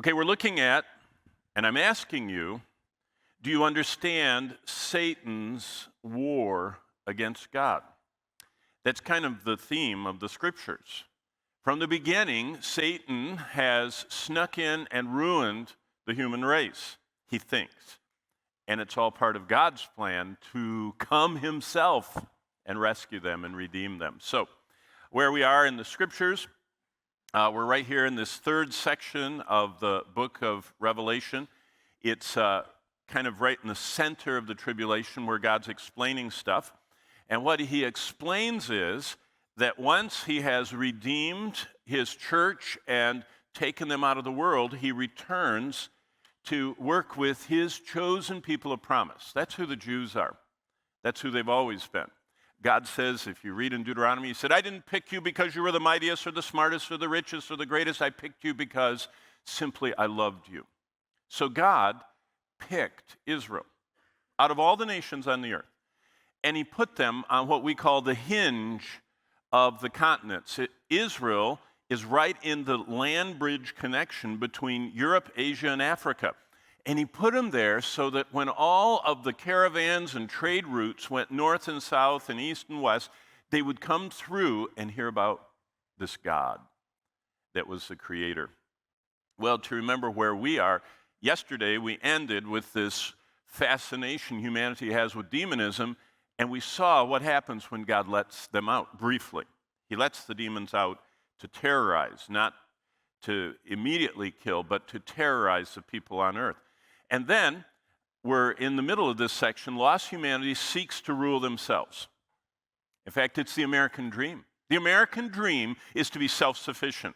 Okay, we're looking at, and I'm asking you, do you understand Satan's war against God? That's kind of the theme of the scriptures. From the beginning, Satan has snuck in and ruined the human race, he thinks. And it's all part of God's plan to come himself and rescue them and redeem them. So, where we are in the scriptures, we're right here in this third section of the book of Revelation. It's kind of right in the center of the tribulation where God's explaining stuff. And what he explains is that once he has redeemed his church and taken them out of the world, he returns to work with his chosen people of promise. That's who the Jews are. That's who they've always been. God says, if you read in Deuteronomy, he said, I didn't pick you because you were the mightiest or the smartest or the richest or the greatest. I picked you because simply I loved you. So God picked Israel out of all the nations on the earth, and he put them on what we call the hinge of the continents. Israel is right in the land bridge connection between Europe, Asia, and Africa. And he put them there so that when all of the caravans and trade routes went north and south and east and west, they would come through and hear about this God that was the creator. Well, to remember where we are, yesterday we ended with this fascination humanity has with demonism, and we saw what happens when God lets them out briefly. He lets the demons out to terrorize, not to immediately kill, but to terrorize the people on earth. And then we're in the middle of this section. Lost humanity seeks to rule themselves. In fact, it's the American dream. The American dream is to be self-sufficient.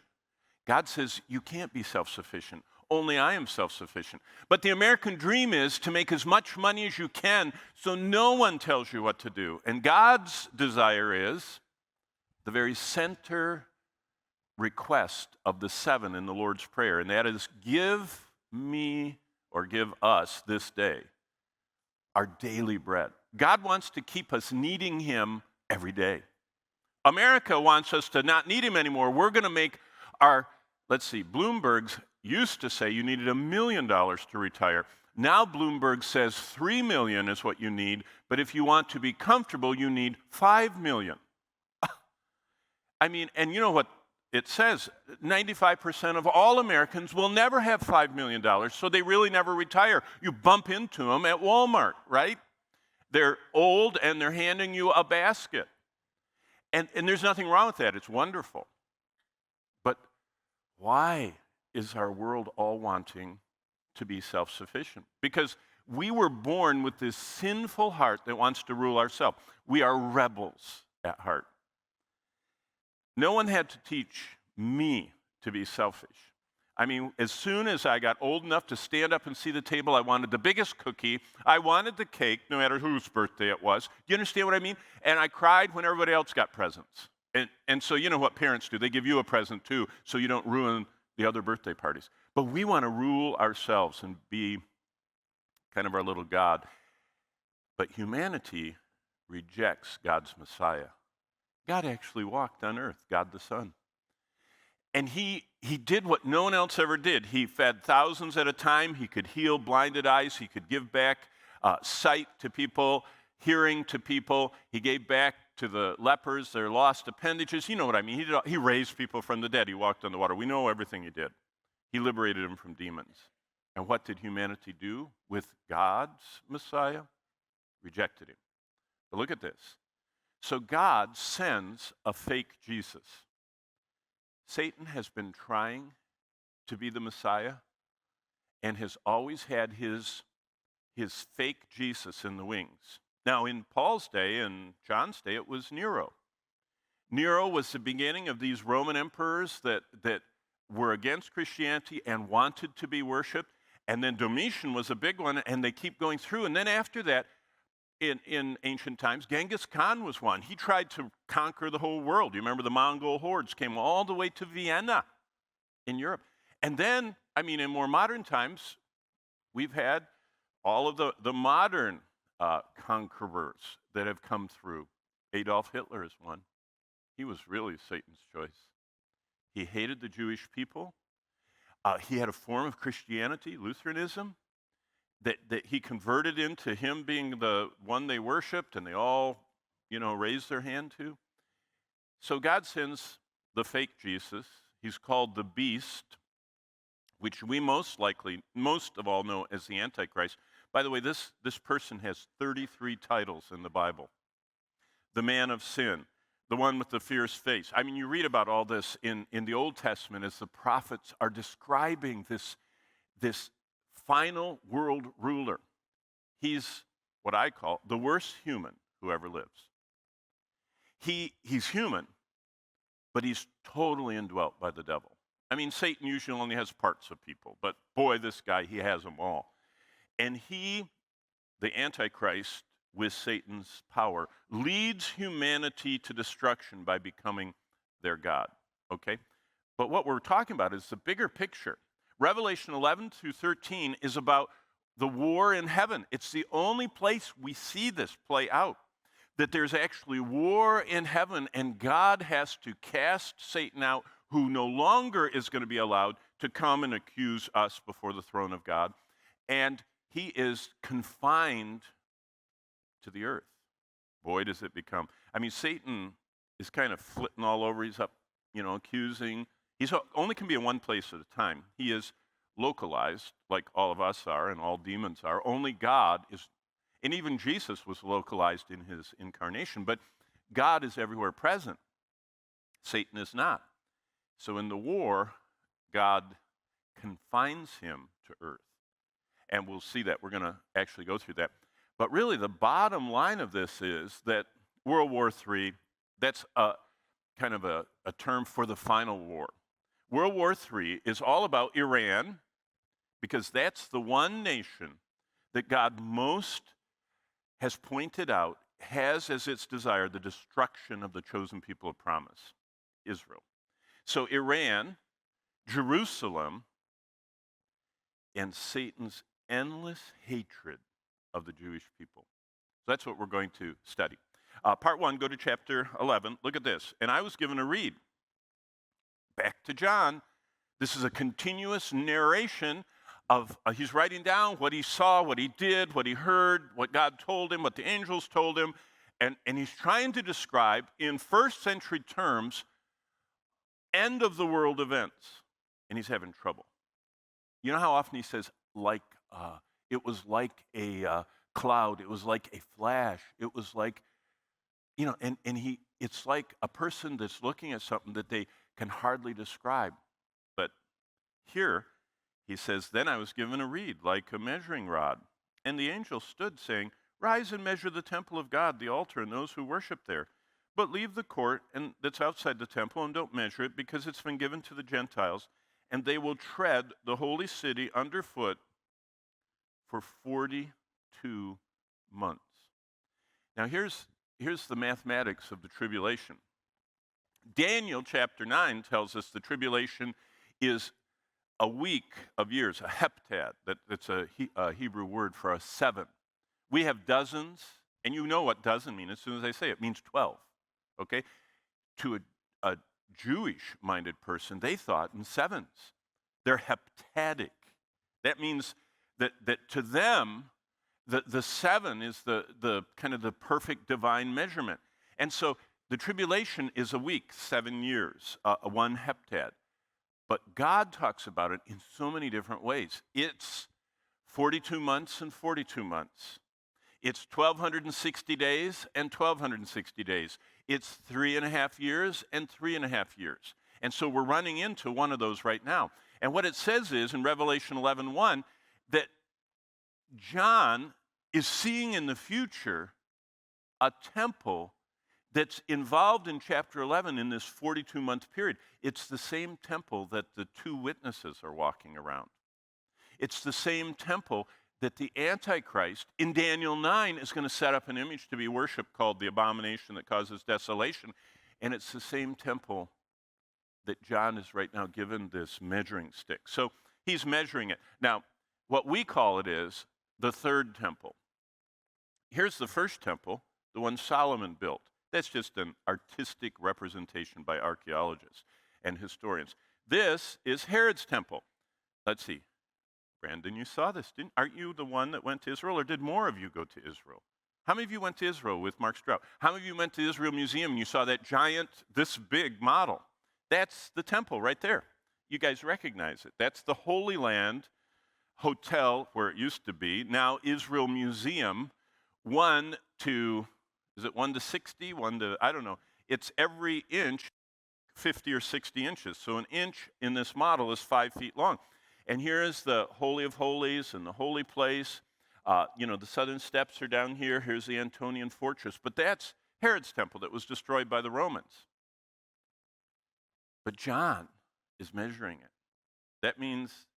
God says, you can't be self-sufficient. Only I am self-sufficient. But the American dream is to make as much money as you can so no one tells you what to do. And God's desire is the very center request of the 7 in the Lord's Prayer, and that is, give me or give us this day our daily bread. God wants to keep us needing him every day. America wants us to not need him anymore. We're going to make our, Bloomberg's used to say you needed $1 million to retire. Now Bloomberg says $3 million is what you need, but if you want to be comfortable, you need $5 million. And you know what it says? 95% of all Americans will never have $5 million, so they really never retire. You bump into them at Walmart, right? They're old and they're handing you a basket. And there's nothing wrong with that. It's wonderful. But why is our world all wanting to be self-sufficient? Because we were born with this sinful heart that wants to rule ourselves. We are rebels at heart. No one had to teach me to be selfish. As soon as I got old enough to stand up and see the table, I wanted the biggest cookie. I wanted the cake, no matter whose birthday it was. Do you understand what I mean? And I cried when everybody else got presents. And so you know what parents do. They give you a present too, so you don't ruin the other birthday parties. But we want to rule ourselves and be kind of our little God. But humanity rejects God's Messiah. God actually walked on earth, God the Son. And he did what no one else ever did. He fed thousands at a time. He could heal blinded eyes. He could give back sight to people, hearing to people. He gave back to the lepers their lost appendages. You know what I mean. He raised people from the dead. He walked on the water. We know everything he did. He liberated them from demons. And what did humanity do with God's Messiah? Rejected him. But look at this. So God sends a fake Jesus. Satan has been trying to be the Messiah and has always had his fake Jesus in the wings. Now, in Paul's day and John's day, it was Nero. Nero was the beginning of these Roman emperors that were against Christianity and wanted to be worshipped. And then Domitian was a big one, and they keep going through. And then after that, in ancient times, Genghis Khan was one. He tried to conquer the whole world. You remember the Mongol hordes came all the way to Vienna in Europe. And then, in more modern times, we've had all of the modern conquerors that have come through. Adolf Hitler is one. He was really Satan's choice. He hated the Jewish people. He had a form of Christianity, Lutheranism, that he converted into him being the one they worshiped and they all, raised their hand to. So God sends the fake Jesus. He's called the beast, which we most of all know as the Antichrist. By the way, this person has 33 titles in the Bible. The man of sin, the one with the fierce face. I mean, you read about all this in the Old Testament as the prophets are describing this final world ruler. He's what I call the worst human who ever lives. He's human, but he's totally indwelt by the devil. I mean, Satan usually only has parts of people, but boy, this guy, he has them all. And he, the Antichrist, with Satan's power, leads humanity to destruction by becoming their God, okay? But what we're talking about is the bigger picture. Revelation 11 through 13 is about the war in heaven. It's the only place we see this play out, that there's actually war in heaven, and God has to cast Satan out, who no longer is going to be allowed to come and accuse us before the throne of God. And he is confined to the earth. Boy, does it become. I mean, Satan is kind of flitting all over. He's up, accusing. He's only can be in one place at a time. He is localized, like all of us are and all demons are. Only God is, and even Jesus was localized in his incarnation, but God is everywhere present. Satan is not. So in the war, God confines him to earth. And we'll see that. We're going to actually go through that. But really, the bottom line of this is that World War III, that's kind of a term for the final war. World War III is all about Iran, because that's the one nation that God most has pointed out has as its desire the destruction of the chosen people of promise, Israel. So Iran, Jerusalem, and Satan's endless hatred of the Jewish people. So that's what we're going to study. Part 1, go to chapter 11. Look at this. And I was given a reed. Back to John. This is a continuous narration of, he's writing down what he saw, what he did, what he heard, what God told him, what the angels told him. And he's trying to describe, in first century terms, end of the world events. And he's having trouble. You know how often he says, it was like a cloud. It was like a flash. It was like, it's like a person that's looking at something that they can hardly describe. But here, he says, then I was given a reed like a measuring rod. And the angel stood saying, rise and measure the temple of God, the altar, and those who worship there. But leave the court that's outside the temple and don't measure it, because it's been given to the Gentiles, and they will tread the holy city underfoot for 42 months. Now here's the mathematics of the tribulation. Daniel chapter 9 tells us the tribulation is a week of years, a heptad. That's a Hebrew word for a 7. We have dozens, and you know what dozen means as soon as I say it. It means 12, okay? To a Jewish-minded person, they thought in sevens. They're heptadic. That means that to them, the 7 is the kind of the perfect divine measurement. And so the tribulation is a week, 7 years, one heptad. But God talks about it in so many different ways. It's 42 months and 42 months. It's 1,260 days and 1,260 days. It's 3.5 years and 3.5 years. And so we're running into one of those right now. And what it says is in Revelation 11:1 that John is seeing in the future a temple that's involved in chapter 11 in this 42-month period. It's the same temple that the 2 witnesses are walking around. It's the same temple that the Antichrist in Daniel 9 is going to set up an image to be worshipped called the abomination that causes desolation. And it's the same temple that John is right now given this measuring stick. So he's measuring it. Now, what we call it is the third temple. Here's the first temple, the one Solomon built. That's just an artistic representation by archaeologists and historians. This is Herod's temple. Let's see. Brandon, you saw this, didn't? Aren't you the one that went to Israel, or did more of you go to Israel? How many of you went to Israel with Mark Stroud? How many of you went to the Israel Museum and you saw that giant, this big model? That's the temple right there. You guys recognize it. That's the Holy Land Hotel where it used to be. Now Israel Museum, 1 to, is it 1 to 60? 1 to, I don't know. It's every inch 50 or 60 inches. So an inch in this model is 5 feet long. And here is the Holy of Holies and the holy place. The southern steps are down here. Here's the Antonian fortress. But that's Herod's temple that was destroyed by the Romans. But John is measuring it. That means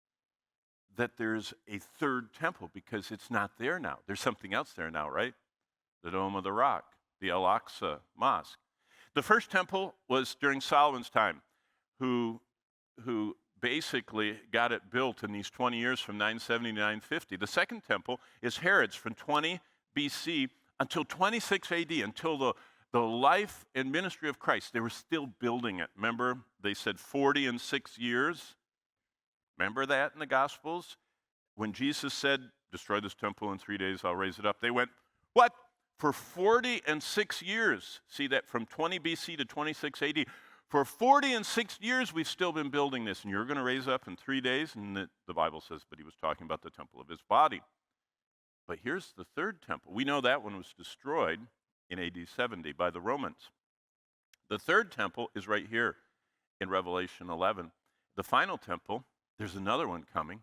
that there's a third temple because it's not there now. There's something else there now, right? The Dome of the Rock, the Al-Aqsa Mosque. The first temple was during Solomon's time, who basically got it built in these 20 years from 970 to 950. The second temple is Herod's from 20 BC until 26 AD, until the life and ministry of Christ. They were still building it. Remember, they said 40 and 6 years. Remember that in the Gospels? When Jesus said, destroy this temple in 3 days, I'll raise it up. They went, what? For 40 and 6 years. See that from 20 BC to 26 AD. For 40 and 6 years, we've still been building this, and you're going to raise up in 3 days? And the Bible says, but he was talking about the temple of his body. But here's the third temple. We know that one was destroyed in AD 70 by the Romans. The third temple is right here in Revelation 11. The final temple, there's another one coming,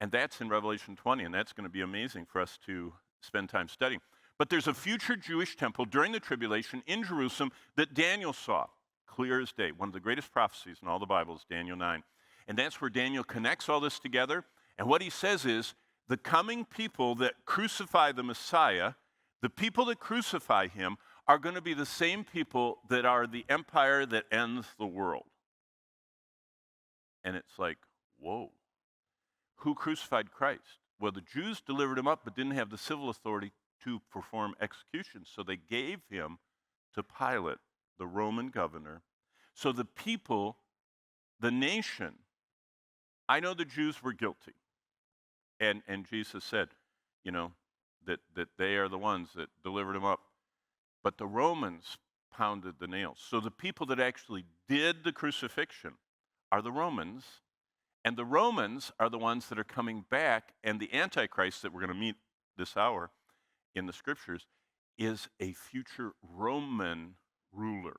and that's in Revelation 20, and that's going to be amazing for us to spend time studying. But there's a future Jewish temple during the tribulation in Jerusalem that Daniel saw, clear as day. One of the greatest prophecies in all the Bible is Daniel 9. And that's where Daniel connects all this together. And what he says is, the coming people that crucify the Messiah, the people that crucify him, are going to be the same people that are the empire that ends the world. And it's like, whoa. Who crucified Christ? Well, the Jews delivered him up but didn't have the civil authority to perform execution. So they gave him to Pilate, the Roman governor. So the people, the nation, I know the Jews were guilty. And Jesus said, that they are the ones that delivered him up. But the Romans pounded the nails. So the people that actually did the crucifixion are the Romans. And the Romans are the ones that are coming back. And the Antichrist that we're going to meet this hour in the scriptures is a future Roman ruler.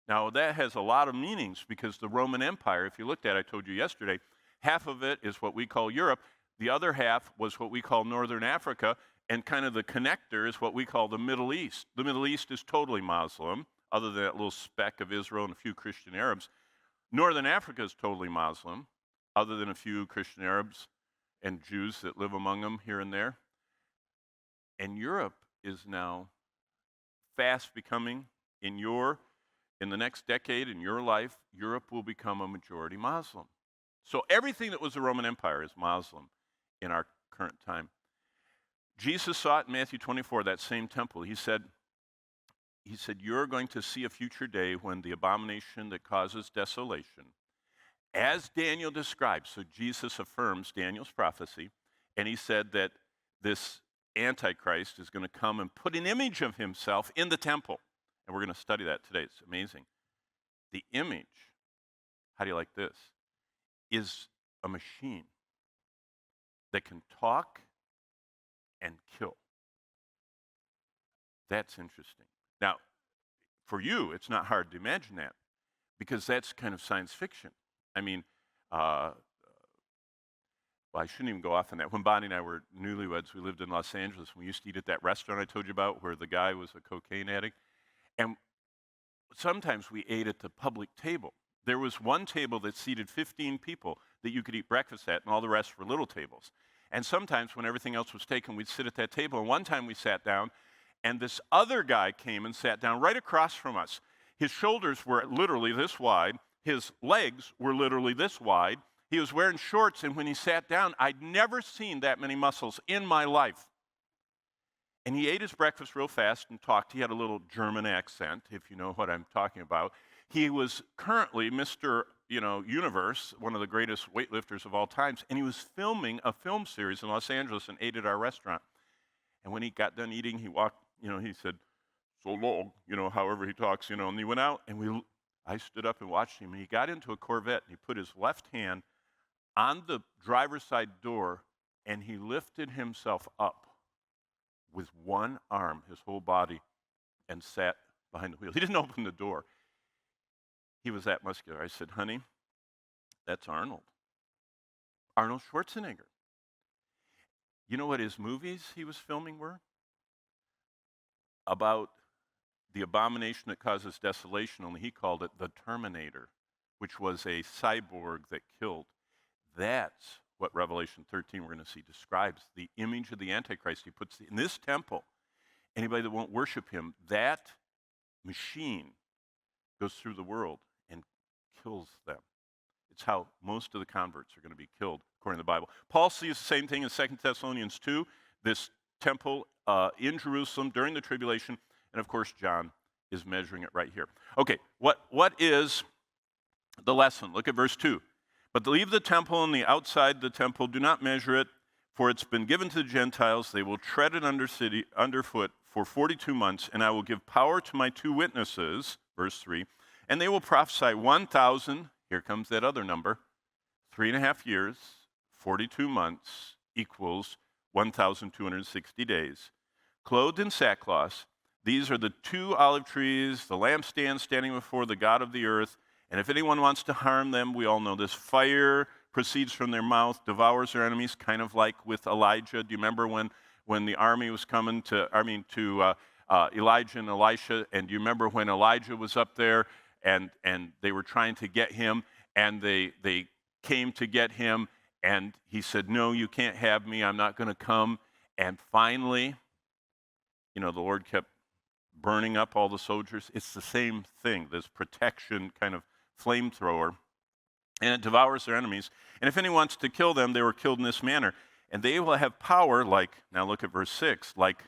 Now, that has a lot of meanings because the Roman Empire, if you looked at it, I told you yesterday, half of it is what we call Europe. The other half was what we call Northern Africa, and kind of the connector is what we call the Middle East. The Middle East is totally Muslim, other than that little speck of Israel and a few Christian Arabs. Northern Africa is totally Muslim, other than a few Christian Arabs and Jews that live among them here and there. And Europe is now fast becoming, in the next decade, in your life, Europe will become a majority Muslim. So everything that was the Roman Empire is Muslim in our current time. Jesus saw it in Matthew 24, that same temple. He said, you're going to see a future day when the abomination that causes desolation, as Daniel describes, so Jesus affirms Daniel's prophecy, and he said that this Antichrist is going to come and put an image of himself in the temple. And we're going to study that today. It's amazing. The image, how do you like this, is a machine that can talk and kill. That's interesting. Now, for you, it's not hard to imagine that because that's kind of science fiction. I mean, well, I shouldn't even go off on that. When Bonnie and I were newlyweds, we lived in Los Angeles. We used to eat at that restaurant I told you about where the guy was a cocaine addict. And sometimes we ate at the public table. There was one table that seated 15 people that you could eat breakfast at, and all the rest were little tables. And sometimes when everything else was taken, we'd sit at that table. And one time we sat down, and this other guy came and sat down right across from us. His shoulders were literally this wide. His legs were literally this wide. He was wearing shorts, and when he sat down, I'd never seen that many muscles in my life. And he ate his breakfast real fast and talked. He had a little German accent, if you know what I'm talking about. He was currently Mr. universe, one of the greatest weightlifters of all times, and he was filming a film series in Los Angeles and ate at our restaurant. And when he got done eating, he walked, he said, "So long," however he talks, and he went out, and I stood up and watched him, and he got into a Corvette, and he put his left hand on the driver's side door, and he lifted himself up with one arm, his whole body, and sat behind the wheel. He didn't open the door. He was that muscular. I said, "Honey, that's Arnold Schwarzenegger." You know what his movies he was filming were? About the abomination that causes desolation, only he called it the Terminator, which was a cyborg that killed. That's what Revelation 13 we're going to see describes, the image of the Antichrist. He puts in this temple. Anybody that won't worship him, that machine goes through the world and kills them. It's how most of the converts are going to be killed, according to the Bible. Paul sees the same thing in 2 Thessalonians 2, this temple in Jerusalem during the tribulation, and of course John is measuring it right here. Okay, what is the lesson? Look at verse 2. "But leave the temple and the outside the temple, do not measure it, for it's been given to the Gentiles. They will tread it underfoot for 42 months, and I will give power to my 2 witnesses," verse 3, "and they will prophesy 1,000, here comes that other number, 3.5 years, 42 months equals 1,260 days, clothed in sackcloth. These are the 2 olive trees, the lampstand standing before the God of the earth. And if anyone wants to harm them, we all know this, fire proceeds from their mouth, devours their enemies," kind of like with Elijah. Do you remember when the army was coming to Elijah and Elisha? And do you remember when Elijah was up there and they were trying to get him, and they came to get him, and he said, "No, you can't have me. I'm not going to come." And finally, the Lord kept burning up all the soldiers. It's the same thing, this protection kind of flamethrower, and it devours their enemies. "And if anyone wants to kill them, they were killed in this manner. And they will have power now look at verse 6, like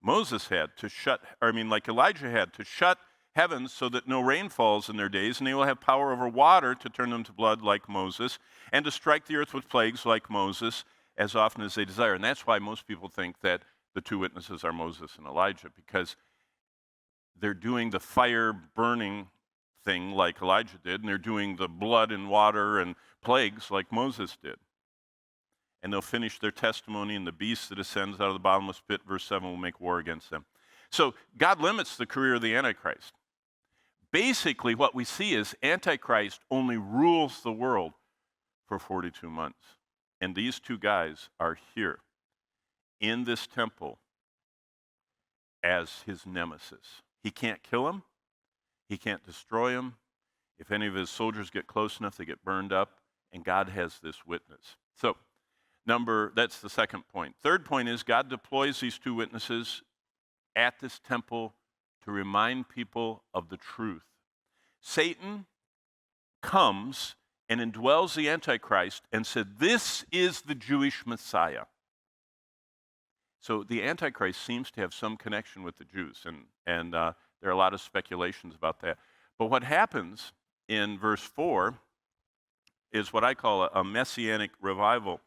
Moses had like Elijah had to shut heavens so that no rain falls in their days, and they will have power over water to turn them to blood like Moses, and to strike the earth with plagues like Moses as often as they desire." And that's why most people think that the 2 witnesses are Moses and Elijah, because they're doing the fire burning thing like Elijah did, and they're doing the blood and water and plagues like Moses did. And they'll finish their testimony, and the beast that ascends out of the bottomless pit, verse 7, will make war against them. So God limits the career of the Antichrist. Basically, what we see is Antichrist only rules the world for 42 months. And these 2 guys are here in this temple as his nemesis. He can't kill him. He can't destroy him. If any of his soldiers get close enough, they get burned up, and God has this witness. So, that's the second point. Third point is God deploys these 2 witnesses at this temple to remind people of the truth. Satan comes and indwells the Antichrist and said, "This is the Jewish Messiah." So the Antichrist seems to have some connection with the Jews, and there are a lot of speculations about that. But what happens in verse 4 is what I call a messianic revival.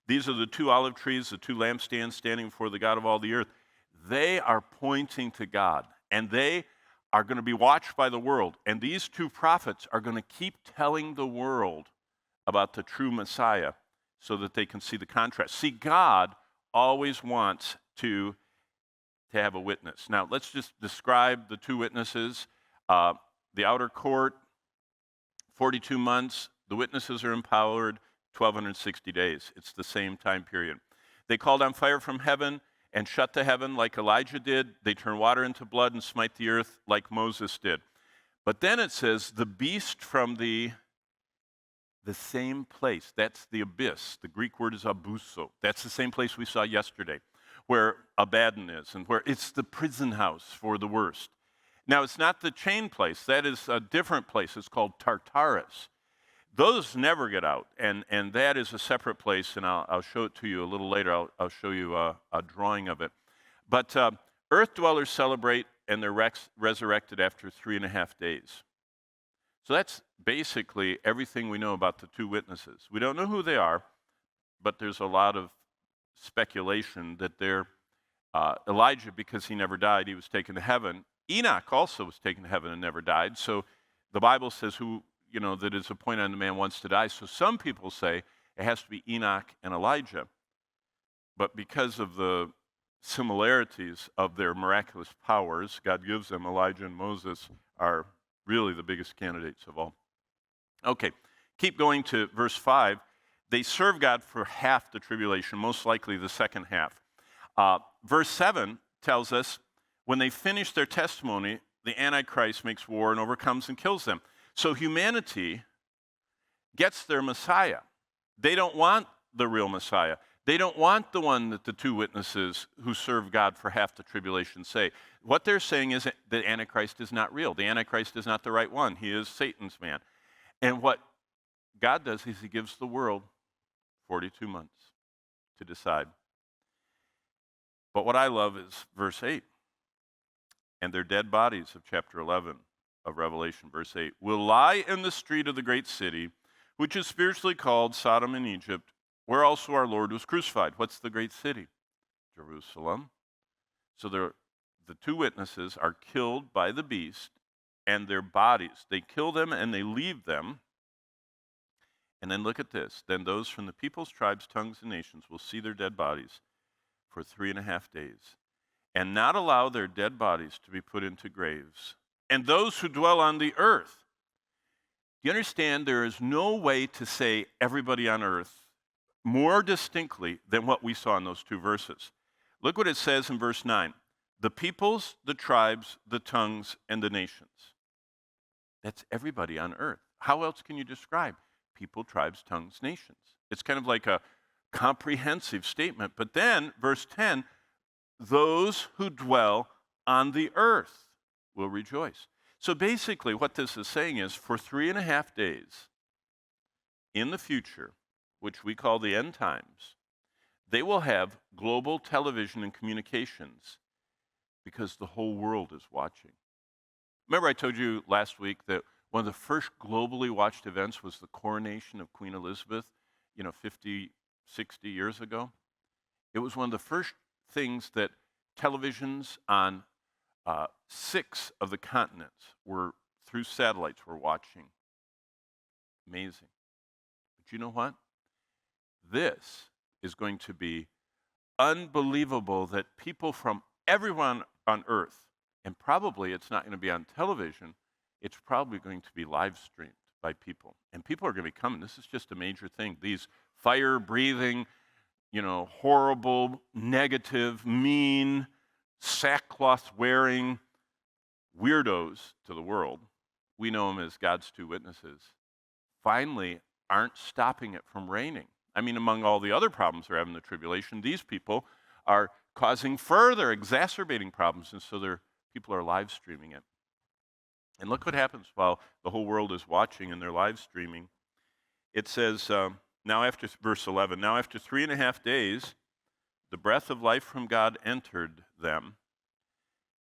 "These are the 2 olive trees, the 2 lampstands standing before the God of all the earth." They are pointing to God, and they are going to be watched by the world. And these 2 prophets are going to keep telling the world about the true Messiah so that they can see the contrast. See, God always wants to have a witness. Now, let's just describe the 2 witnesses. The outer court, 42 months. The witnesses are empowered 1,260 days. It's the same time period. They called on fire from heaven and shut the heaven like Elijah did. They turn water into blood and smite the earth like Moses did. But then it says, the beast from the same place. That's the abyss. The Greek word is abuso. That's the same place we saw yesterday, where Abaddon is, and where it's the prison house for the worst. Now, it's not the chain place. That is a different place. It's called Tartarus. Those never get out, and that is a separate place, and I'll show it to you a little later. I'll show you a drawing of it. But earth dwellers celebrate, and they're resurrected after 3.5 days. So that's basically everything we know about the two witnesses. We don't know who they are, but there's a lot of speculation that they're Elijah, because he never died, he was taken to heaven. Enoch also was taken to heaven and never died. So the Bible says that is appointed unto man once to die. So some people say it has to be Enoch and Elijah. But because of the similarities of their miraculous powers, God gives them, Elijah and Moses are really the biggest candidates of all. Okay, keep going to verse 5. They serve God for half the tribulation, most likely the second half. Verse 7 tells us when they finish their testimony, the Antichrist makes war and overcomes and kills them. So humanity gets their Messiah. They don't want the real Messiah. They don't want the one that the two witnesses who serve God for half the tribulation say. What they're saying is that Antichrist is not real. The Antichrist is not the right one. He is Satan's man. And what God does is he gives the world 42 months to decide. But what I love is verse 8. And their dead bodies of chapter 11 of Revelation, verse 8, will lie in the street of the great city, which is spiritually called Sodom and Egypt, where also our Lord was crucified. What's the great city? Jerusalem. So the two witnesses are killed by the beast, and their bodies, they kill them and they leave them. And then look at this. Then those from the peoples, tribes, tongues, and nations will see their dead bodies for 3.5 days, and not allow their dead bodies to be put into graves. And those who dwell on the earth. Do you understand? There is no way to say everybody on earth more distinctly than what we saw in those two verses. Look what it says in verse 9. The peoples, the tribes, the tongues, and the nations. That's everybody on earth. How else can you describe people, tribes, tongues, nations? It's kind of like a comprehensive statement. But then, verse 10, those who dwell on the earth will rejoice. So basically, what this is saying is for 3.5 days in the future, which we call the end times, they will have global television and communications because the whole world is watching. Remember I told you last week that one of the first globally watched events was the coronation of Queen Elizabeth, 50, 60 years ago? It was one of the first things that televisions on 6 of the continents through satellites were watching. Amazing. But you know what? This is going to be unbelievable that people from everyone on earth, and probably it's not going to be on television, it's probably going to be live streamed by people. And people are going to be coming. This is just a major thing. These fire-breathing, horrible, negative, mean, sackcloth-wearing weirdos to the world, we know them as God's two witnesses, finally aren't stopping it from raining. I mean, among all the other problems they're having in the tribulation, these people are causing further exacerbating problems, and so people are live streaming it. And look what happens while the whole world is watching and they're live streaming. It says, now after, verse 11, now after 3.5 days, the breath of life from God entered them,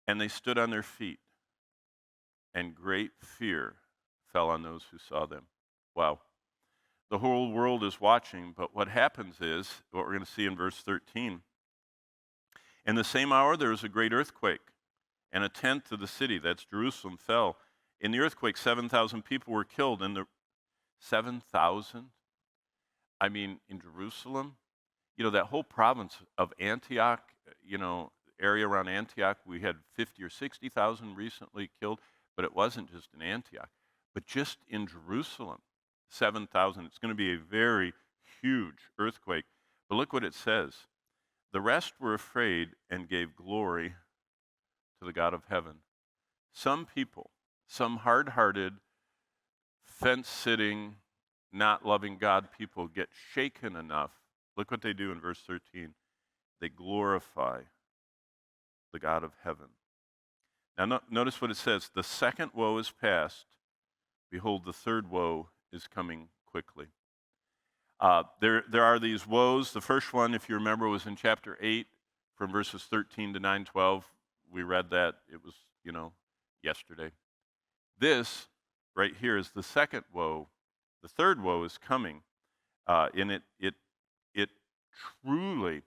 and they stood on their feet, and great fear fell on those who saw them. Wow. The whole world is watching, but what happens is, what we're going to see in verse 13, in the same hour there was a great earthquake, and a tenth of the city, that's Jerusalem, fell. In the earthquake, 7,000 people were killed. And 7,000? I mean, in Jerusalem, that whole province of Antioch, area around Antioch, we had 50 or 60,000 recently killed, but it wasn't just in Antioch. But just in Jerusalem, 7,000. It's going to be a very huge earthquake. But look what it says. The rest were afraid and gave glory to the God of heaven. Some people, some hard-hearted, fence-sitting, not loving God people get shaken enough. Look what they do in verse 13. They glorify the God of heaven. Now notice what it says. The second woe is past. Behold, the third woe is coming quickly. There are these woes. The first one, if you remember, was in chapter 8 from verses 13 to 9:12. We read that. It was, yesterday. This right here is the second woe. The third woe is coming. It truly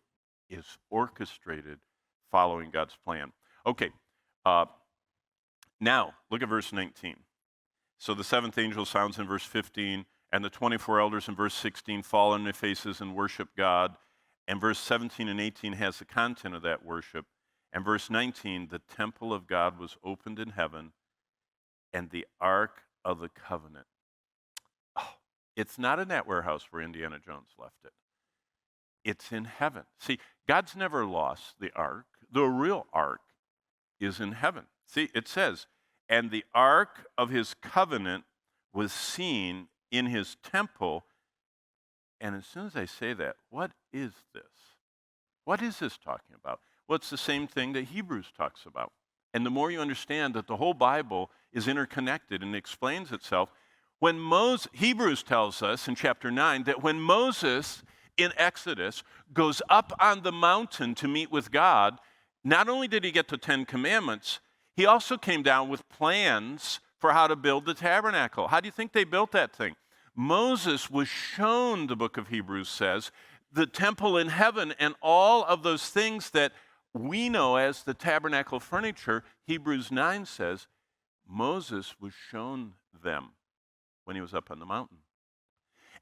is orchestrated following God's plan. Okay, now look at verse 19. So the seventh angel sounds in verse 15, and the 24 elders in verse 16 fall on their faces and worship God. And verse 17 and 18 has the content of that worship. And verse 19, the temple of God was opened in heaven, and the ark of the covenant. Oh, it's not in that warehouse where Indiana Jones left it. It's in heaven. See, God's never lost the ark. The real ark is in heaven. See, it says, and the ark of his covenant was seen in his temple. And as soon as I say that, what is this? What is this talking about? Well, it's the same thing that Hebrews talks about. And the more you understand that the whole Bible is interconnected and explains itself, when Hebrews tells us in chapter 9 that when Moses in Exodus goes up on the mountain to meet with God, not only did he get the 10 Commandments, he also came down with plans for how to build the tabernacle. How do you think they built that thing? Moses was shown, the book of Hebrews says, the temple in heaven and all of those things that we know as the tabernacle furniture. Hebrews 9 says Moses was shown them when he was up on the mountain.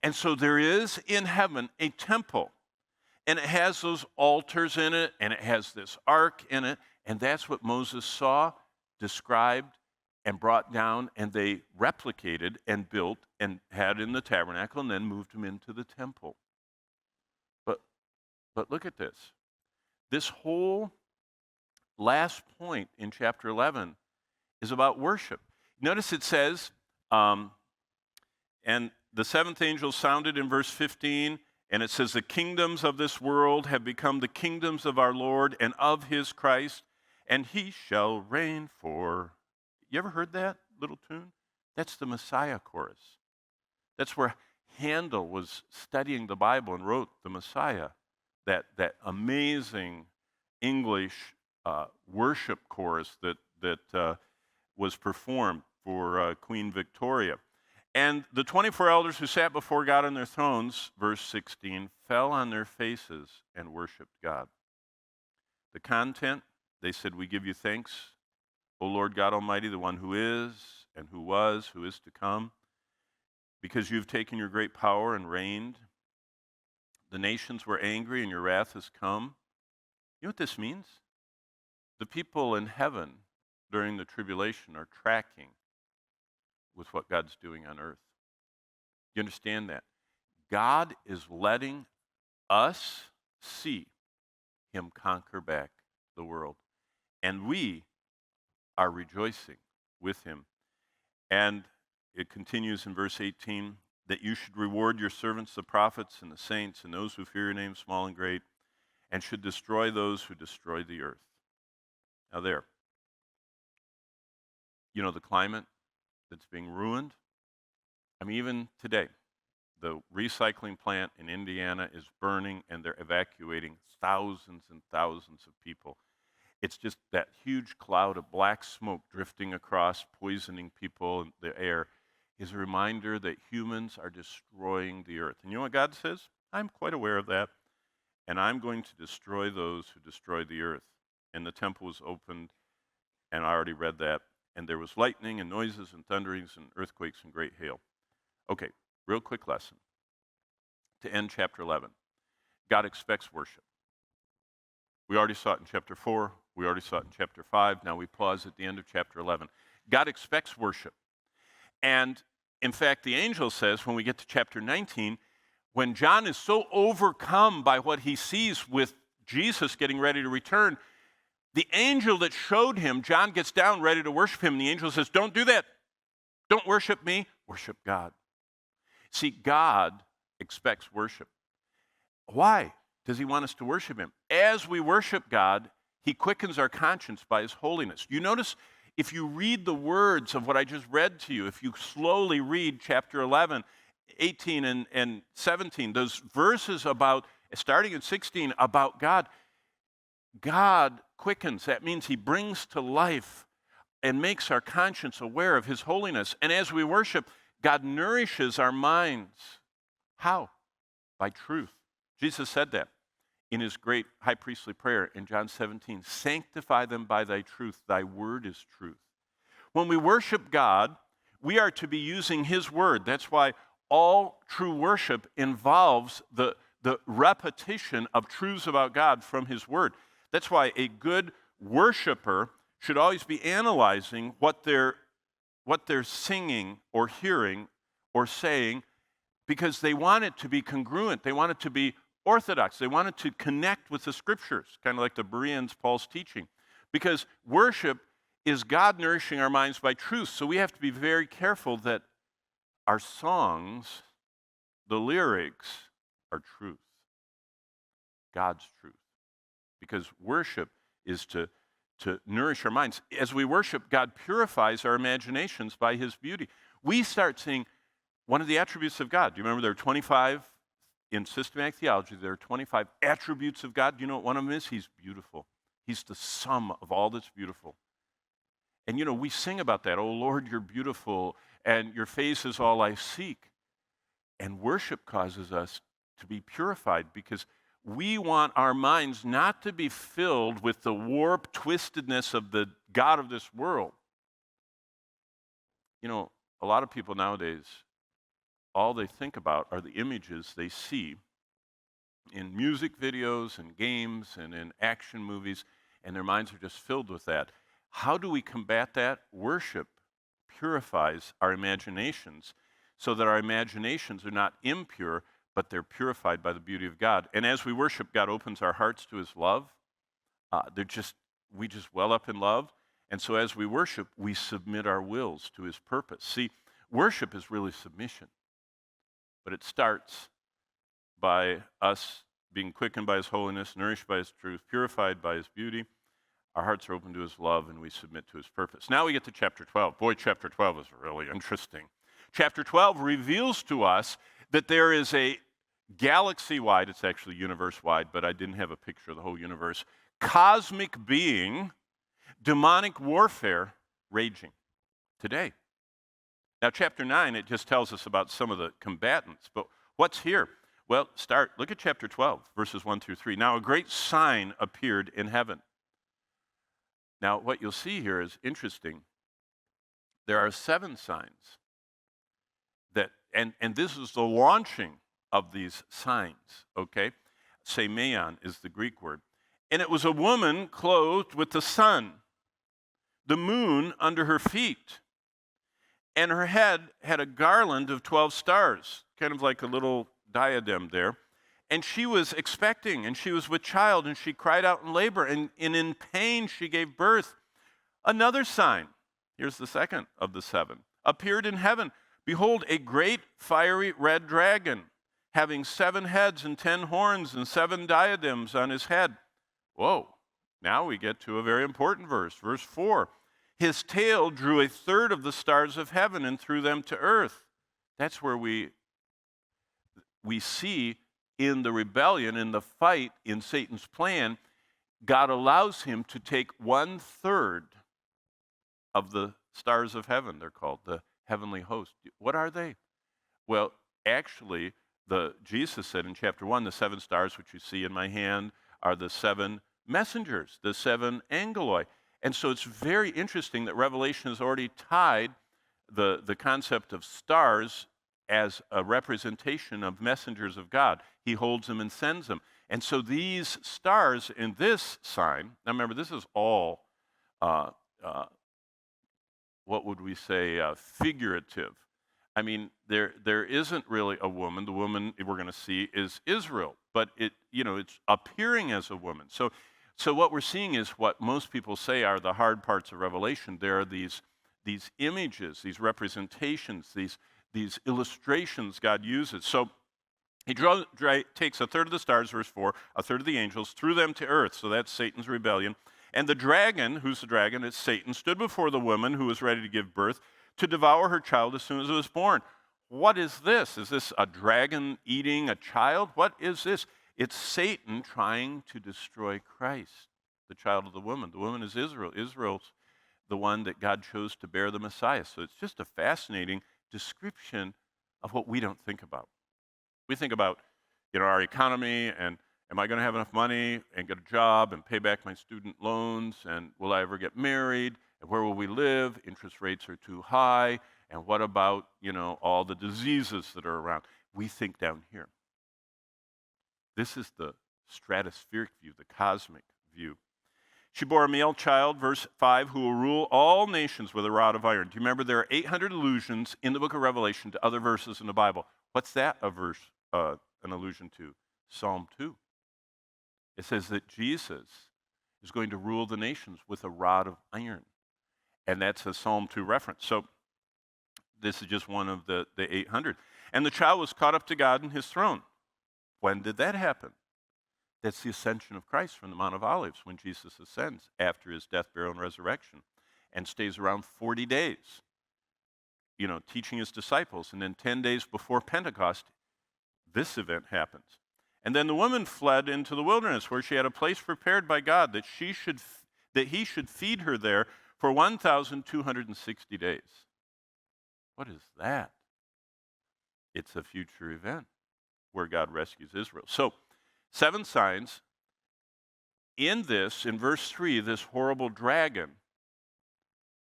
And so there is in heaven a temple, and it has those altars in it, and it has this ark in it, and that's what Moses saw, described, and brought down, and they replicated and built and had in the tabernacle and then moved him into the temple. But look at this. This whole last point in chapter 11 is about worship. Notice it says, and the seventh angel sounded in verse 15, and it says, the kingdoms of this world have become the kingdoms of our Lord and of his Christ, and he shall reign for. You ever heard that little tune? That's the Messiah chorus. That's where Handel was studying the Bible and wrote the Messiah, that amazing English worship chorus that was performed for Queen Victoria. And the 24 elders who sat before God on their thrones, verse 16, fell on their faces and worshiped God. The content, they said, we give you thanks, O Lord God Almighty, the one who is and who was, who is to come, because you've taken your great power and reigned. The nations were angry and your wrath has come. You know what this means? The people in heaven during the tribulation are tracking with what God's doing on earth. You understand that? God is letting us see him conquer back the world. And we are rejoicing with him. And it continues in verse 18, that you should reward your servants, the prophets and the saints, and those who fear your name, small and great, and should destroy those who destroy the earth. Now there, you know the climate that's being ruined? I mean, even today, the recycling plant in Indiana is burning, and they're evacuating thousands and thousands of people. It's just that huge cloud of black smoke drifting across, poisoning people in the air, is a reminder that humans are destroying the earth. And you know what God says? I'm quite aware of that, and I'm going to destroy those who destroy the earth. And the temple was opened, and I already read that, and there was lightning and noises and thunderings and earthquakes and great hail. Okay, real quick lesson. To end chapter 11, God expects worship. We already saw it in chapter 4. We already saw it in chapter 5. Now we pause at the end of chapter 11. God expects worship. And in fact, the angel says when we get to chapter 19, when John is so overcome by what he sees with Jesus getting ready to return, the angel that showed him, John gets down ready to worship him, and the angel says, don't do that. Don't worship me, worship God. See, God expects worship. Why does he want us to worship him? As we worship God, he quickens our conscience by his holiness. You notice, if you read the words of what I just read to you, if you slowly read chapter 11, 18 and 17, those verses about, starting at 16, about God, God quickens. That means he brings to life and makes our conscience aware of his holiness. And as we worship, God nourishes our minds. How? By truth. Jesus said that in his great high priestly prayer in John 17. Sanctify them by thy truth. Thy word is truth. When we worship God, we are to be using his word. That's why all true worship involves the repetition of truths about God from his word. That's why a good worshiper should always be analyzing what they're singing or hearing or saying, because they want it to be congruent. They want it to be orthodox. They want it to connect with the scriptures, kind of like the Bereans, Paul's teaching. Because worship is God nourishing our minds by truth. So we have to be very careful that our songs, the lyrics, are truth. God's truth. Because worship is to nourish our minds. As we worship, God purifies our imaginations by his beauty. We start seeing one of the attributes of God. Do you remember there are 25 in systematic theology? There are 25 attributes of God. Do you know what one of them is? He's beautiful. He's the sum of all that's beautiful. And you know, we sing about that. Oh Lord, you're beautiful, and your face is all I seek. And worship causes us to be purified, because we want our minds not to be filled with the warped twistedness of the God of this world. You know, a lot of people nowadays, all they think about are the images they see in music videos and games and in action movies, and their minds are just filled with that. How do we combat that? Worship purifies our imaginations so that our imaginations are not impure, but they're purified by the beauty of God. And as we worship, God opens our hearts to his love. We just well up in love. And so as we worship, we submit our wills to his purpose. See, worship is really submission. But it starts by us being quickened by his holiness, nourished by his truth, purified by his beauty. Our hearts are open to his love, and we submit to his purpose. Now we get to chapter 12. Boy, chapter 12 is really interesting. Chapter 12 reveals to us that there is a galaxy-wide, it's actually universe-wide, but I didn't have a picture of the whole universe, cosmic being, demonic warfare raging today. Now, chapter 9, it just tells us about some of the combatants, but what's here? Well, look at chapter 12, verses 1 through 3. Now, a great sign appeared in heaven. Now, what you'll see here is interesting. There are 7 signs that, and this is the launching of these signs, okay? Semeion is the Greek word. And it was a woman clothed with the sun, the moon under her feet, and her head had a garland of 12 stars, kind of like a little diadem there. And she was expecting, and she was with child, and she cried out in labor, and in pain she gave birth. Another sign, here's the second of the 7, appeared in heaven. Behold, a great fiery red dragon, having 7 heads and 10 horns and 7 diadems on his head. Whoa, now we get to a very important verse, verse 4. His tail drew 1/3 of the stars of heaven and threw them to earth. That's where we see in the rebellion, in the fight, in Satan's plan, God allows him to take 1/3 of the stars of heaven, they're called, the heavenly host. What are they? Well, actually, Jesus said in chapter 1, the 7 stars which you see in my hand are the 7 messengers, the 7 angeloi. And so it's very interesting that Revelation has already tied the concept of stars as a representation of messengers of God. He holds them and sends them. And so these stars in this sign, now remember, this is all, what would we say, figurative. I mean, there isn't really a woman. The woman we're going to see is Israel, but it's appearing as a woman. So what we're seeing is what most people say are the hard parts of Revelation. There are these images, these representations, these illustrations God uses. So he takes 1/3 of the stars, verse 4, 1/3 of the angels, threw them to earth. So that's Satan's rebellion. And the dragon, who's the dragon? It's Satan, stood before the woman who was ready to give birth to devour her child as soon as it was born. What is this? Is this a dragon eating a child? What is this? It's Satan trying to destroy Christ, the child of the woman. The woman is Israel. Israel's the one that God chose to bear the Messiah. So it's just a fascinating description of what we don't think about. We think about, our economy and am I going to have enough money and get a job and pay back my student loans, and will I ever get married, and where will we live? Interest rates are too high, and what about, all the diseases that are around? We think down here. This is the stratospheric view, the cosmic view. She bore a male child, verse 5, who will rule all nations with a rod of iron. Do you remember there are 800 allusions in the book of Revelation to other verses in the Bible? What's that an allusion to? Psalm 2. It says that Jesus is going to rule the nations with a rod of iron. And that's a Psalm 2 reference. So this is just one of the 800. And the child was caught up to God in his throne. When did that happen? That's the ascension of Christ from the Mount of Olives, when Jesus ascends after his death, burial, and resurrection, and stays around 40 days, teaching his disciples. And then 10 days before Pentecost, this event happens. And then the woman fled into the wilderness, where she had a place prepared by God that he should feed her there for 1,260 days. What is that? It's a future event where God rescues Israel. So, 7 signs. In verse 3, this horrible dragon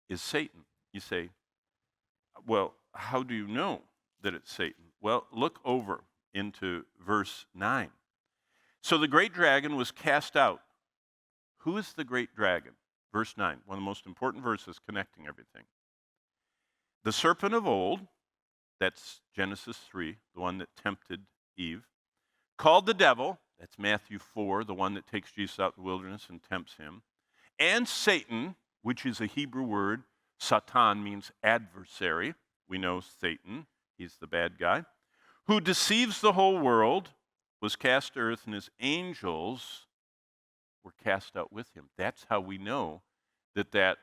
is Satan. You say, well, how do you know that it's Satan? Well, look over into verse 9. So the great dragon was cast out. Who is the great dragon? Verse 9, one of the most important verses connecting everything. The serpent of old, that's Genesis 3, the one that tempted Eve, called the devil, that's Matthew 4, the one that takes Jesus out in the wilderness and tempts him, and Satan, which is a Hebrew word. Satan means adversary. We know Satan, he's the bad guy, who deceives the whole world, was cast to earth, and his angels were cast out with him. That's how we know that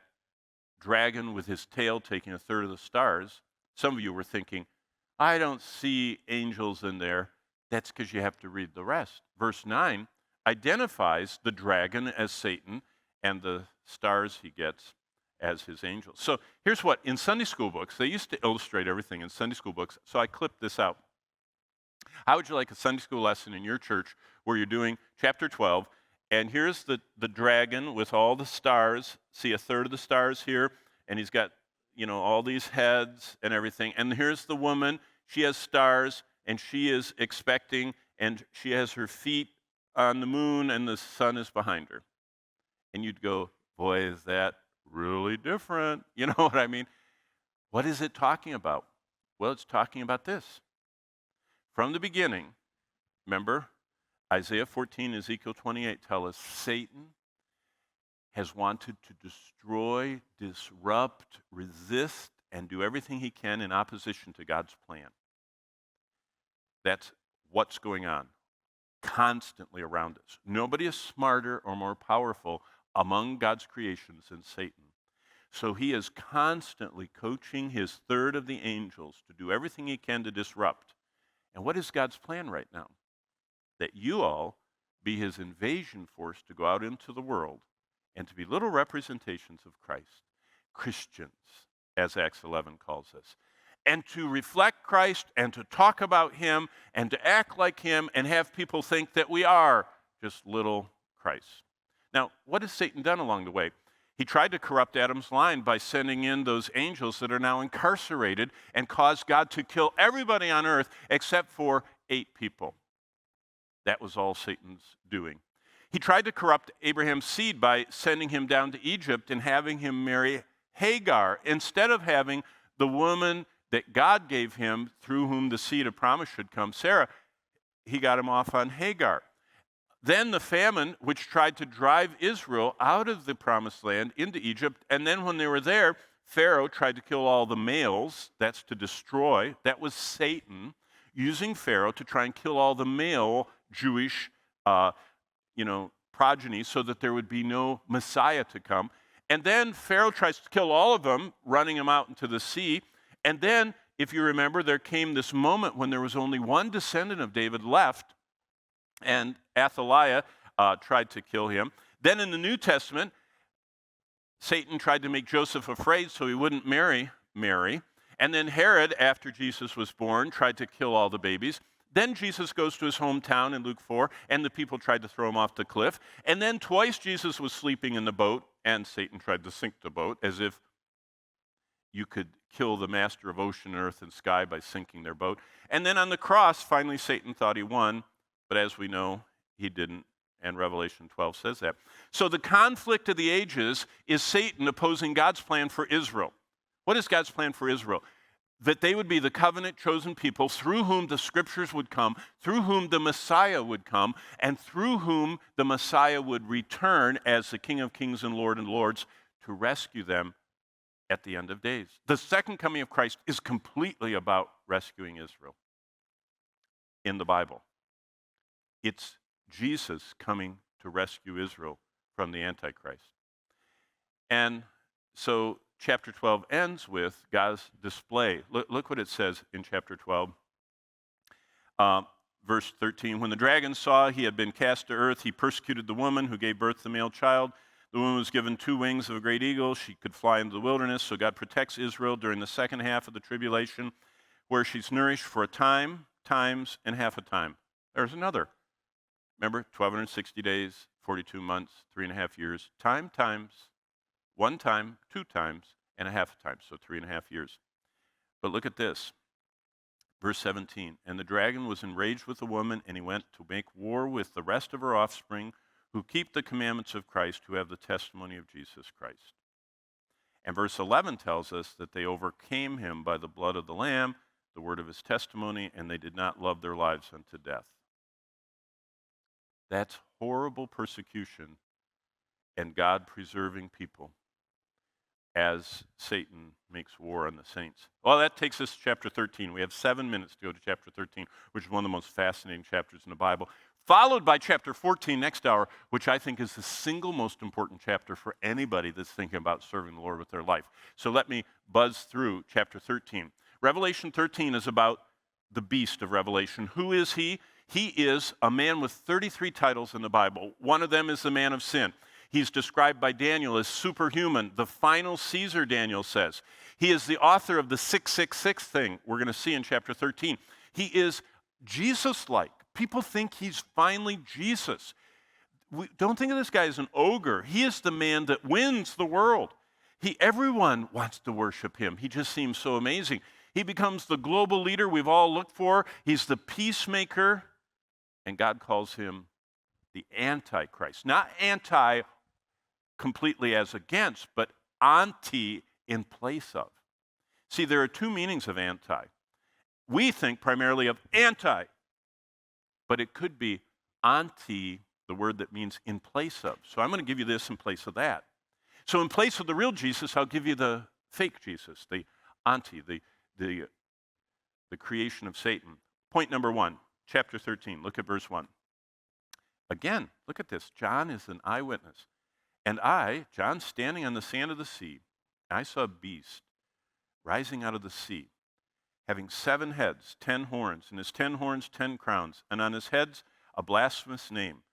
dragon with his tail taking a third of the stars. Some of you were thinking, I don't see angels in there. That's because you have to read the rest. Verse 9 identifies the dragon as Satan and the stars he gets as his angels. So here's what, in Sunday school books, they used to illustrate everything in Sunday school books, so I clipped this out. How would you like a Sunday school lesson in your church where you're doing chapter 12, and here's the dragon with all the stars. See a third of the stars here, and he's got, all these heads and everything. And here's the woman. She has stars, and she is expecting, and she has her feet on the moon, and the sun is behind her. And you'd go, boy, is that really different. You know what I mean? What is it talking about? Well, it's talking about this. From the beginning, remember, Isaiah 14, Ezekiel 28 tell us Satan has wanted to destroy, disrupt, resist, and do everything he can in opposition to God's plan. That's what's going on constantly around us. Nobody is smarter or more powerful among God's creations than Satan. So he is constantly coaching his third of the angels to do everything he can to disrupt. And what is God's plan right now? That you all be his invasion force to go out into the world and to be little representations of Christ, Christians, as Acts 11 calls us, and to reflect Christ and to talk about him and to act like him and have people think that we are just little Christ. Now, what has Satan done along the way? He tried to corrupt Adam's line by sending in those angels that are now incarcerated and caused God to kill everybody on earth except for 8 people. That was all Satan's doing. He tried to corrupt Abraham's seed by sending him down to Egypt and having him marry Hagar instead of having the woman that God gave him through whom the seed of promise should come, Sarah. He got him off on Hagar. Then the famine, which tried to drive Israel out of the promised land into Egypt, and then when they were there, Pharaoh tried to kill all the males. That's to destroy. That was Satan using Pharaoh to try and kill all the male Jewish, progeny, so that there would be no Messiah to come. And then Pharaoh tries to kill all of them, running them out into the sea. And then, if you remember, there came this moment when there was only one descendant of David left, and Athaliah tried to kill him. Then in the New Testament, Satan tried to make Joseph afraid so he wouldn't marry Mary. And then Herod, after Jesus was born, tried to kill all the babies. Then Jesus goes to his hometown in Luke 4, and the people tried to throw him off the cliff. And then twice Jesus was sleeping in the boat, and Satan tried to sink the boat, as if you could kill the master of ocean, earth, and sky by sinking their boat. And then on the cross, finally Satan thought he won, but as we know, he didn't, and Revelation 12 says that. So the conflict of the ages is Satan opposing God's plan for Israel. What is God's plan for Israel? That they would be the covenant chosen people through whom the scriptures would come, through whom the Messiah would come, and through whom the Messiah would return as the King of Kings and Lord of Lords to rescue them at the end of days. The second coming of Christ is completely about rescuing Israel in the Bible. It's Jesus coming to rescue Israel from the Antichrist. And so chapter 12 ends with God's display. Look what it says in chapter 12, verse 13. When the dragon saw he had been cast to earth, he persecuted the woman who gave birth to the male child. The woman was given 2 wings of a great eagle. She could fly into the wilderness. So God protects Israel during the second half of the tribulation, where she's nourished for a time, times, and half a time. There's another. Remember, 1,260 days, 42 months, 3.5 years. Time, times, 1 time, 2 times, and a half a time, so 3.5 years. But look at this, verse 17. And the dragon was enraged with the woman, and he went to make war with the rest of her offspring, who keep the commandments of Christ, who have the testimony of Jesus Christ. And verse 11 tells us that they overcame him by the blood of the Lamb, the word of his testimony, and they did not love their lives unto death. That's horrible persecution and God preserving people as Satan makes war on the saints. Well, that takes us to chapter 13. We have 7 minutes to go to chapter 13, which is one of the most fascinating chapters in the Bible, followed by chapter 14 next hour, which I think is the single most important chapter for anybody that's thinking about serving the Lord with their life. So let me buzz through chapter 13. Revelation 13 is about the beast of Revelation. Who is he? He is a man with 33 titles in the Bible. One of them is the man of sin. He's described by Daniel as superhuman, the final Caesar, Daniel says. He is the author of the 666 thing we're going to see in chapter 13. He is Jesus-like. People think he's finally Jesus. We don't think of this guy as an ogre. He is the man that wins the world. Everyone wants to worship him. He just seems so amazing. He becomes the global leader we've all looked for. He's the peacemaker, and God calls him the Antichrist. Not anti completely as against, but anti in place of. See, there are 2 meanings of anti. We think primarily of anti, but it could be anti, the word that means in place of. So I'm going to give you this in place of that. So in place of the real Jesus, I'll give you the fake Jesus, the anti, the creation of Satan. Point number 1, chapter 13. Look at verse 1. Again, look at this. John is an eyewitness. And I, John, standing on the sand of the sea, I saw a beast rising out of the sea, having 7 heads, 10 horns, and his 10 horns 10 crowns, and on his heads a blasphemous name.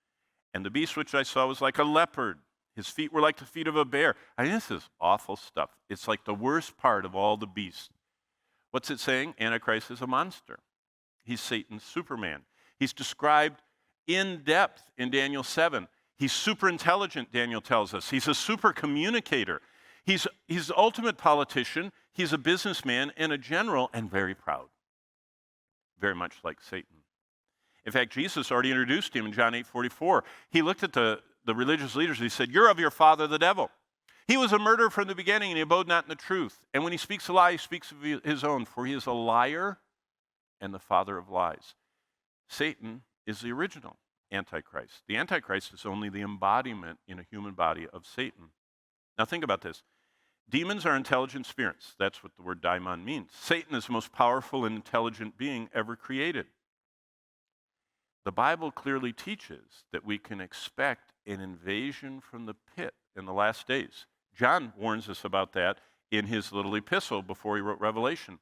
And the beast which I saw was like a leopard. His feet were like the feet of a bear. I mean, this is awful stuff. It's like the worst part of all the beasts. What's it saying? Antichrist is a monster. He's Satan's Superman. He's described in depth in Daniel 7. He's super intelligent, Daniel tells us. He's a super communicator. He's the ultimate politician. He's a businessman and a general, and very proud. Very much like Satan. In fact, Jesus already introduced him in John 8:44. He looked at the religious leaders and he said, "You're of your father, the devil. He was a murderer from the beginning, and he abode not in the truth. And when he speaks a lie, he speaks of his own, for he is a liar and the father of lies." Satan is the original Antichrist. The Antichrist is only the embodiment in a human body of Satan. Now think about this. Demons are intelligent spirits. That's what the word daimon means. Satan is the most powerful and intelligent being ever created. The Bible clearly teaches that we can expect an invasion from the pit in the last days. John warns us about that in his little epistle before he wrote Revelation.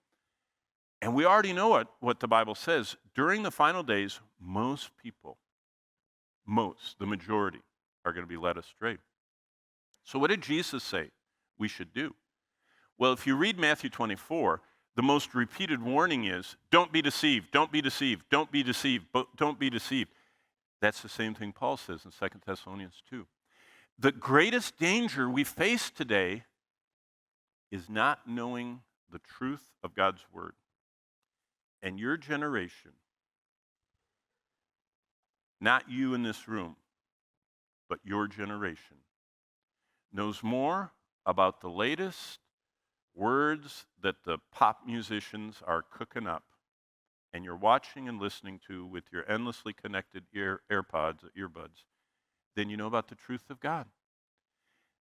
And we already know what the Bible says. During the final days, most people, the majority, are going to be led astray. So what did Jesus say we should do. Well, if you read Matthew 24, the most repeated warning is, don't be deceived, don't be deceived, don't be deceived, don't be deceived. That's the same thing Paul says in 2 Thessalonians 2. The greatest danger we face today is not knowing the truth of God's word. And your generation, not you in this room, but your generation, knows more about the latest words that the pop musicians are cooking up and you're watching and listening to with your endlessly connected earbuds, than you know about the truth of God.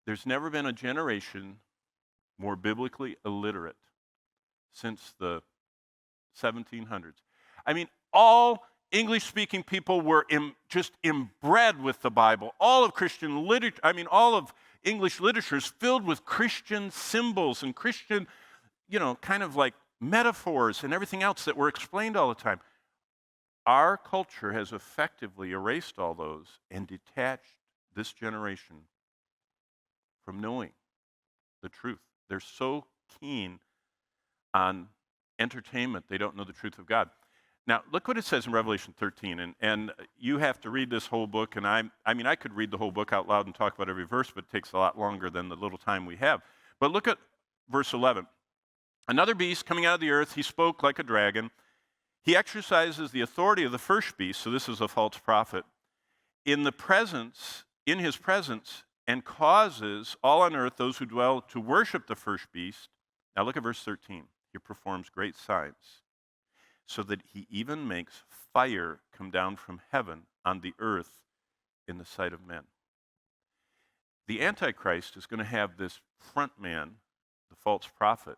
There's never been a generation more biblically illiterate since the 1700s. I mean, all English-speaking people were just inbred with the Bible. All of Christian literature, all of English literature is filled with Christian symbols and Christian, kind of like metaphors and everything else that were explained all the time. Our culture has effectively erased all those and detached this generation from knowing the truth. They're so keen on entertainment, they don't know the truth of God. Now, look what it says in Revelation 13, and you have to read this whole book, and I could read the whole book out loud and talk about every verse, but it takes a lot longer than the little time we have. But look at verse 11. Another beast coming out of the earth, he spoke like a dragon. He exercises the authority of the first beast, so this is a false prophet, in his presence, and causes all on earth, those who dwell, to worship the first beast. Now look at verse 13. He performs great signs, so that he even makes fire come down from heaven on the earth in the sight of men. The Antichrist is going to have this front man, the false prophet,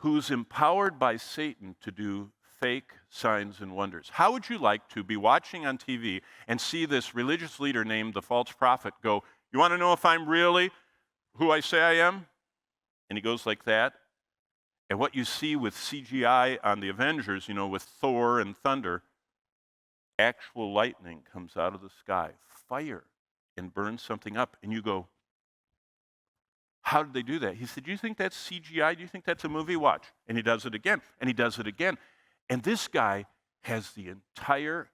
who's empowered by Satan to do fake signs and wonders. How would you like to be watching on TV and see this religious leader named the false prophet go, you want to know if I'm really who I say I am? And he goes like that. And what you see with CGI on the Avengers, with Thor and thunder, actual lightning comes out of the sky, fire, and burns something up. And you go, how did they do that? He said, do you think that's CGI? Do you think that's a movie? Watch. And he does it again, and he does it again. And this guy has the entire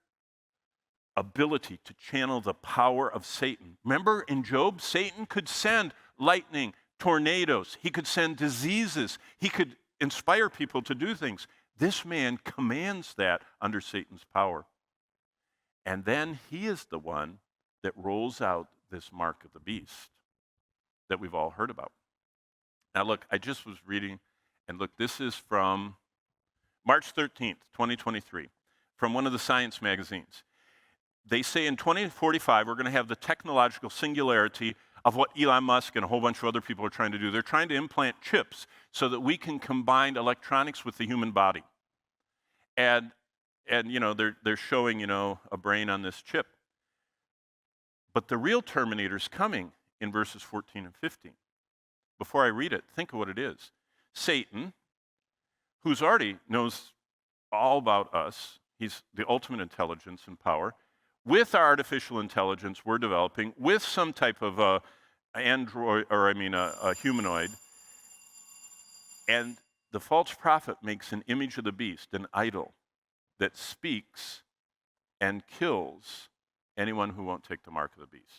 ability to channel the power of Satan. Remember in Job, Satan could send lightning, tornadoes. He could send diseases. He could inspire people to do things. This man commands that under Satan's power. And then he is the one that rolls out this mark of the beast that we've all heard about. Now look, I just was reading, and look, this is from March 13th, 2023, from one of the science magazines. They say in 2045, we're going to have the technological singularity of what Elon Musk and a whole bunch of other people are trying to do. They're trying to implant chips so that we can combine electronics with the human body. And they're showing, a brain on this chip. But the real Terminator's coming in verses 14 and 15. Before I read it, think of what it is. Satan, who's already knows all about us, he's the ultimate intelligence and power. With our artificial intelligence we're developing, with some type of android, or a humanoid, and the false prophet makes an image of the beast, an idol, that speaks and kills anyone who won't take the mark of the beast.